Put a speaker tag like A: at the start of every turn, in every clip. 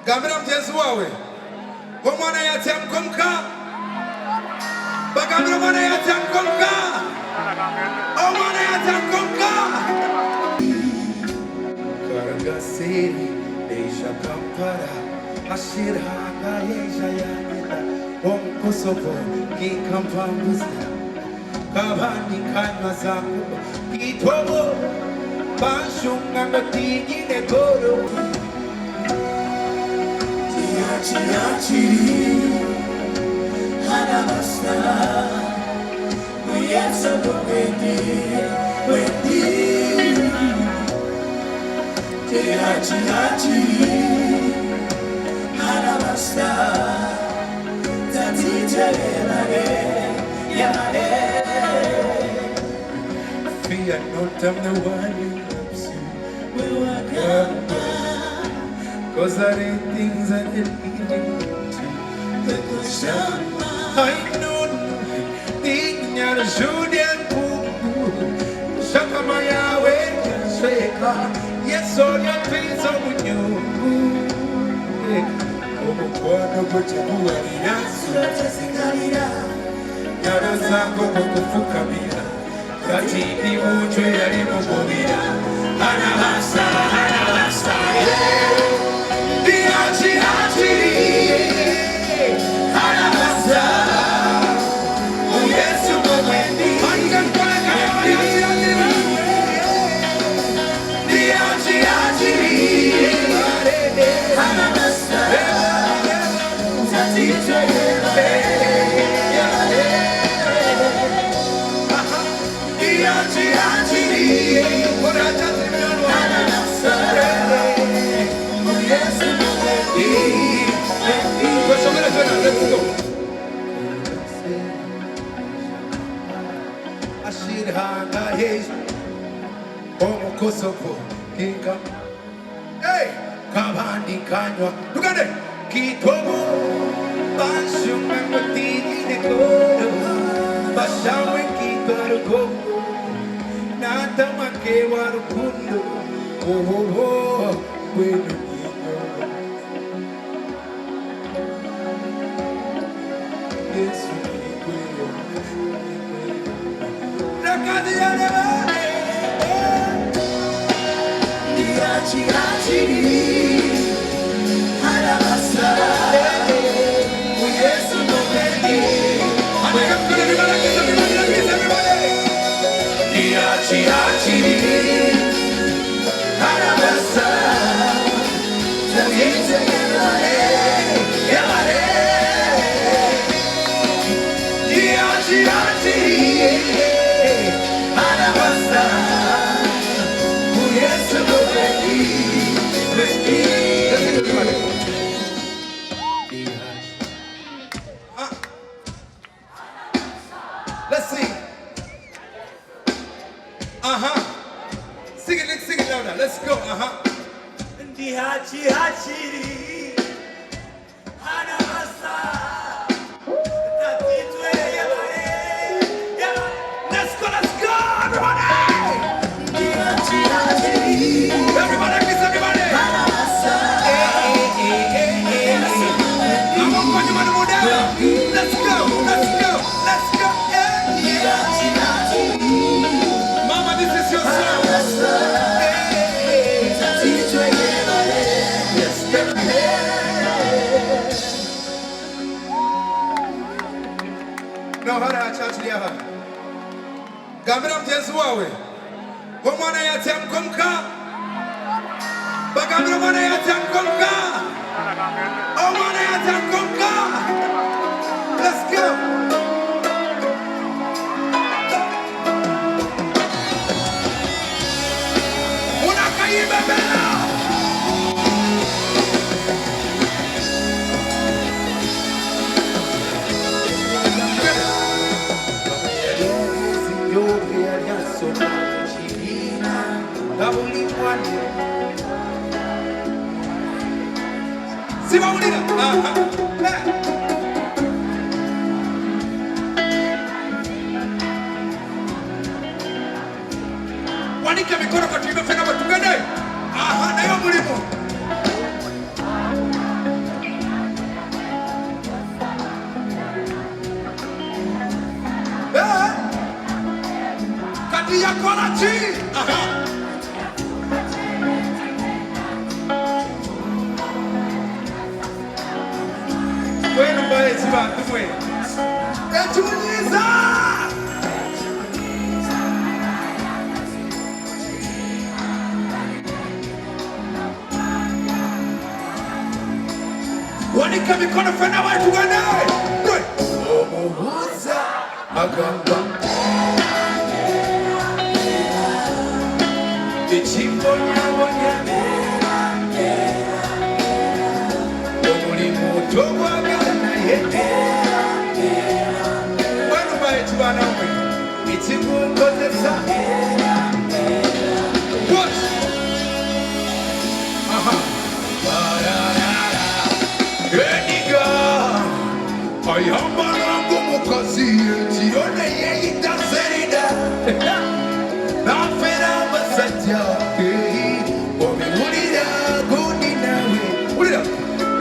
A: Gambira mjenzi wawe. Wamwana yatamkomka. Bagambira mwana yatamkomka. Wamwana yatamkomka. Karagasiri Deisha Kampara Ashirhanga Yeja Yaneta Onkosovo Kikampambuza Kabani Kanwa Zangu Kitobo Banshunga Ngatigi Negoro Tiachi Hanabasta Uyetsa Wedi Tiachi Hanabasta Tatite Yamare Fear not, I'm the one who loves you. Will work out. Cause there ain't things I can even do. I know thing you're shooting for. Shakamaya, wait, shake. Yes, all your things are with you. Oh, God, what you do, yes, Jessica. Yarazako, Fukamira. Kati ibuchwe yalimugubira Hanabasta, Hanabasta, Diachi, Hanabasta Uyesu mwendi Hangakwaka Diachi, Hanabasta Tatitwe Let's go. Ashirhanga Yeja Onkosovo Kinga Hey Kabani Kanwa Look at it Kitobo Banshunga Ngatigi Negoro Bashawe Kitarugo Natamake Warukundo Oh oh oh Wenu Let's sing. Sing it louder. Let's go. Let's go, everybody. Everybody, please, everybody. Let's go. Mama, this is your song. Now, how do I charge you? Gambira mjenzi wawe. Wamwana yatamkomka. Bagambira mwana yatamkomka. Wamwana yatamkomka. Let's go. Unakaiba bela. Simaulina. Wanika mikono kwa tuibe fena watugane. Aha, na yo mulimo. ekibantu mwe ekimunyiza wanika mikono fena watu wanawe omubuuza agamba ekimbonyabonya omulimu togwagala naye banuma ekibana mwe ekigunkozesa eniga ayambala ng'omukazi ekiro neyeyita serida nafera abasajja obiwulira gundi nawe wulira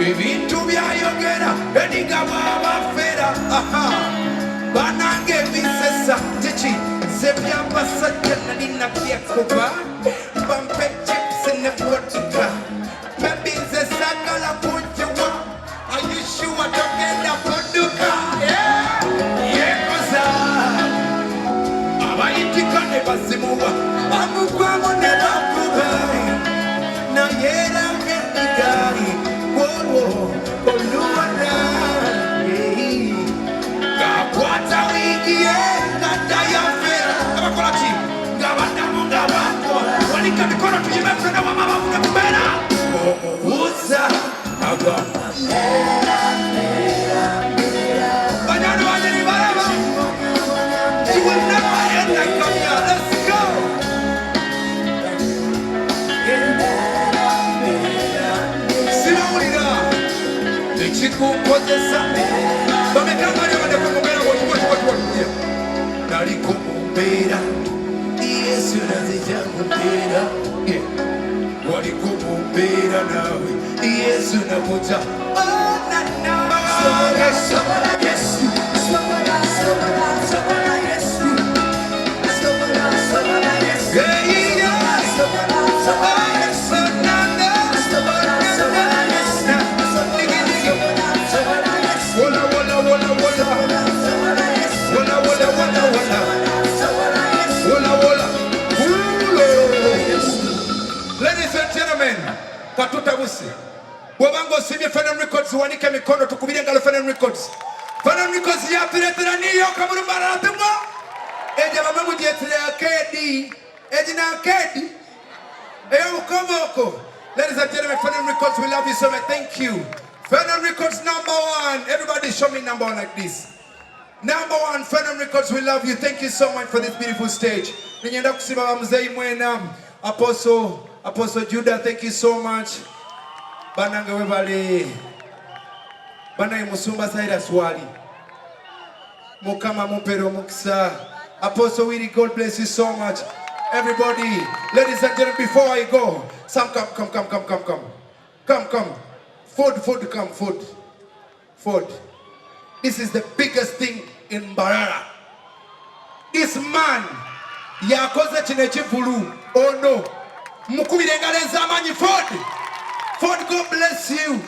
A: ebintu byayogera eniga bwabafera banange bisesa kiki zebyabasajja nalina byekuba bampe chips ne vodka mebinze sagala kunjiwa ayishuwa togenda kuduka yekoza abayitika ne bazimuwa bamugwamu ne bakuba nayera enigai wowo oluwana gakwata wigiye ngatayafera abakola ki ngabadamu ngabako wanika mikono tujimefena wamamavuga kubera omubuuza agamba banyani banyani baraba you will never end like come here let's go sinawulira ekikukozesa bamekanganya banekumubera wotuwotuwotuwotuya naliko mumbeera yesu nazija kumbeera waliko mumbeera nawe yesu namuja Ladies and gentlemen, katutabusi bwobanga osibye Phenom Records wanike mikono tukubire ngalo Phenom Records. Phenom Records yapiretera niyo kamulumara tumwa eje bamwe mujetire akedi ejina akedi eyo komoko. Ladies and gentlemen, Phenom Records, we love you so much. Thank you. Phenom Records #1. Everybody show me #1 like this. #1 Phenom Records, we love you. Thank you so much for this beautiful stage. Ninyenda kusiba mzee mwena Apostle Judah, thank you so much. Bananga webale. Bana musumba saira swali. Mukama mupero muksa. Apostle Willie, God bless you so much. Everybody, ladies and gentlemen, before I go, some come. Food, come, food. This is the biggest thing in Mbarara. This man, yakoze chinechivulu. Oh no. Ford, God bless you.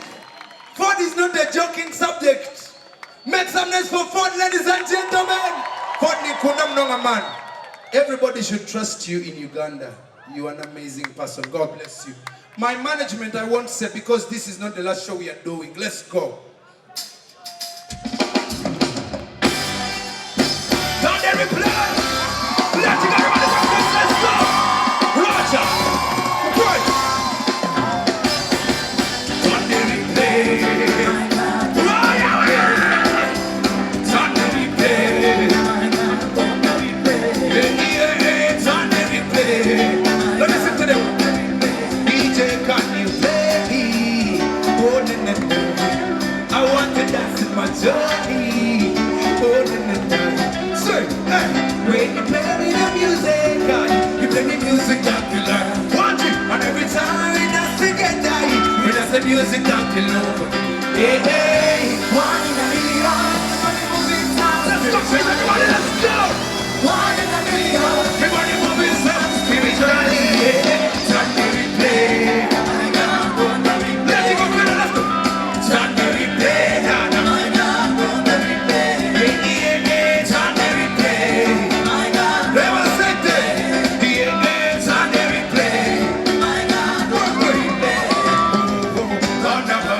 A: Ford is not a joking subject. Make some noise for Ford, ladies and gentlemen. Ford ni kuna mnonga man. Everybody should trust you in Uganda. You are an amazing person. God bless you. My management, I won't say because this is not the last show we are doing. Let's go. Don't they reply? Let's go. Let's go. Roger. Right. Don't they replay? Don't they replay? Let me listen to them. DJ, can you play? Oh, I want to dance in my journey. Oh, say, hey, when you play me the music, you play me music that you like. Watch it, and every time we dance together, we dance the music that you love. Hey, hey, one in a million. Let's go, everybody, let's go. One in a million. Everybody moving so spiritually. Turn the replay. Let's go, let's go. Turn the replay.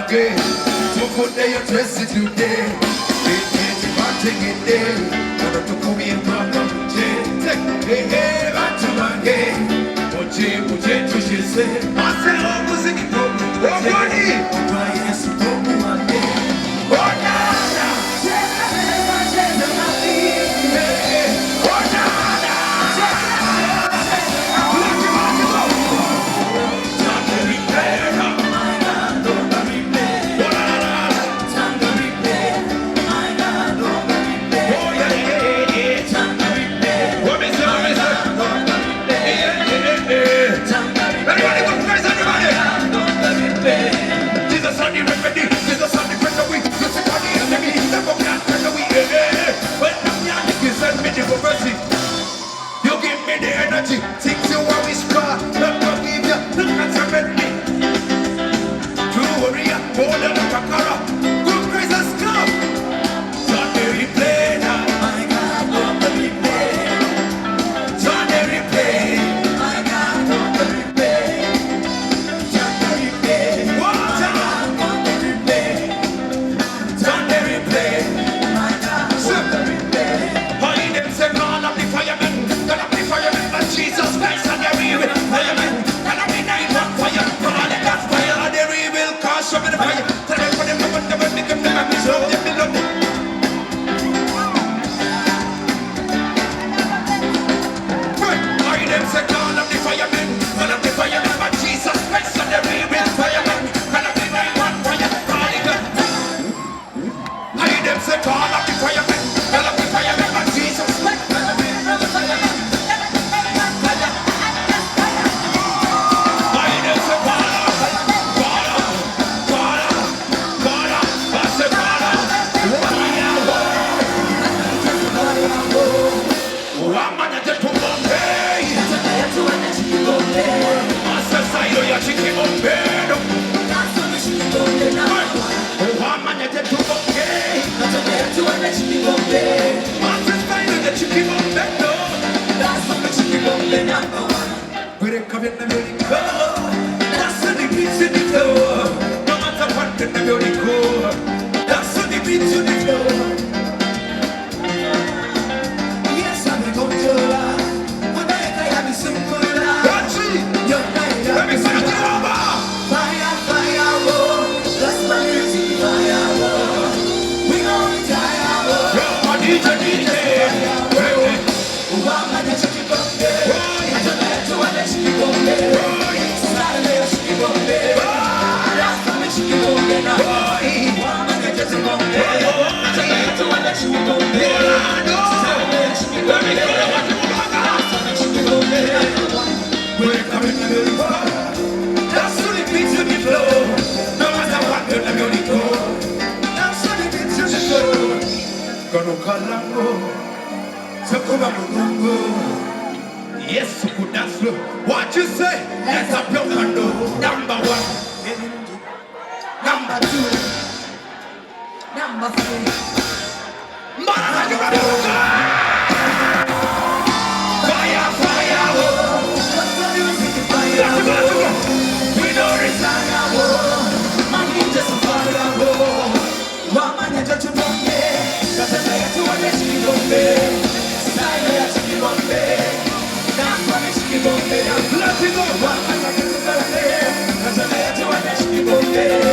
A: again. So put your dress it today. It's parting in there. Wanna to come in from the hey, back to again. Oje, to she say. I say, oh, music, oh, money. Why, yes, oh, money. Oh, nada. Things you always start, not forgive you, look at your me. True warrior, more than a kakara. Good grace has come. John the replay now. My God, on the replay. John the replay. My God, on the replay. John the replay. What on the replay. John the replay. My God, on the replay. Hide them, say, God of the firemen. God of the firemen. Jesus Christ and the real fireman. And I mean I want fire. Come on, let us fire. And the real cause of the fire. Tell them for them to put them and make them and show them below. I them say call of the fireman. Call of the fireman. But Jesus Christ and the real fireman. And I mean I want fire. Call it up. I them say call of the fireman. Call of the fireman. But Jesus Christ and the real fireman. Yes, what you say? Let's up your condo. Number one, number two, number three. Fire, fire, oh. We know it's fire, oh. My ninjas are fire, oh. Mama, you're just a monkey. That's a way to let you go there. Style, let you go there. That's what it's you go there. Let it go. Mama, you're just a monkey. That's a way to let you go there.